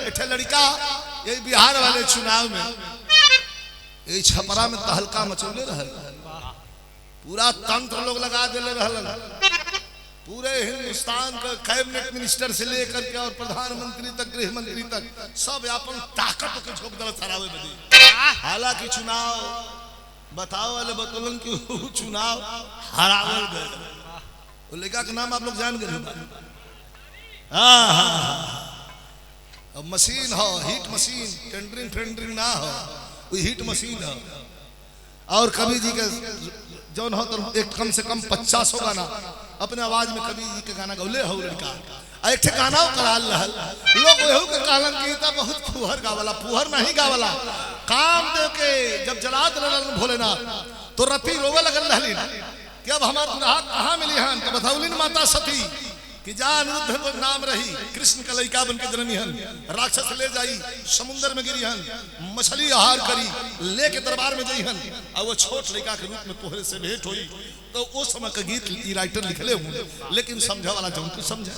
एक लड़का ये बिहार वाले चुनाव में ये छपरा में तहलका मचौले रहे, पूरा तंत्र लोग लगा दिले रहल, पूरे हिंदुस्तान का कैबिनेट मिनिस्टर से लेकर के और प्रधानमंत्री तक, गृह मंत्री तक सब अपन ताकत के झोंक दल सरावे बदी। हालांकि चुनाव बताओ वाले बतौलन कि चुनाव हरावल गए। वो लड़का का नाम आप लोग जान गए। अब मशीन हो, हीट मशीन, टेंडरिंग फेंडरिंग ना हो, वो हीट मशीन हो। और कवि जी के जौन हो तो एक कम से कम 50 गाना अपने आवाज में कवि जी के गाना गौले हो लड़का। एक गाना कराल रहल लोग वही के कहलन कि त बहुत फुहर गावला, फुहर नहीं गावला। काम दे के जब जलात रहल भोलेनाथ तो रति रोवे लगल रहली कि अब हमार दुल्हा कहाँ मिली हन। तो बताउलिन माता सती कि जा अनिरुद्ध पर नाम रही, कृष्ण का लड़का बन के जन्मी हन, राक्षस ले जाई समुद्र में गिरी हन, मछली आहार करी लेके दरबार में जई हन, और वो छोट लड़का के रूप में तोहरे से भेंट हुई। तो उस समय का गीत राइटर लिखले हूँ, लेकिन समझा वाला जौन कुछ समझे।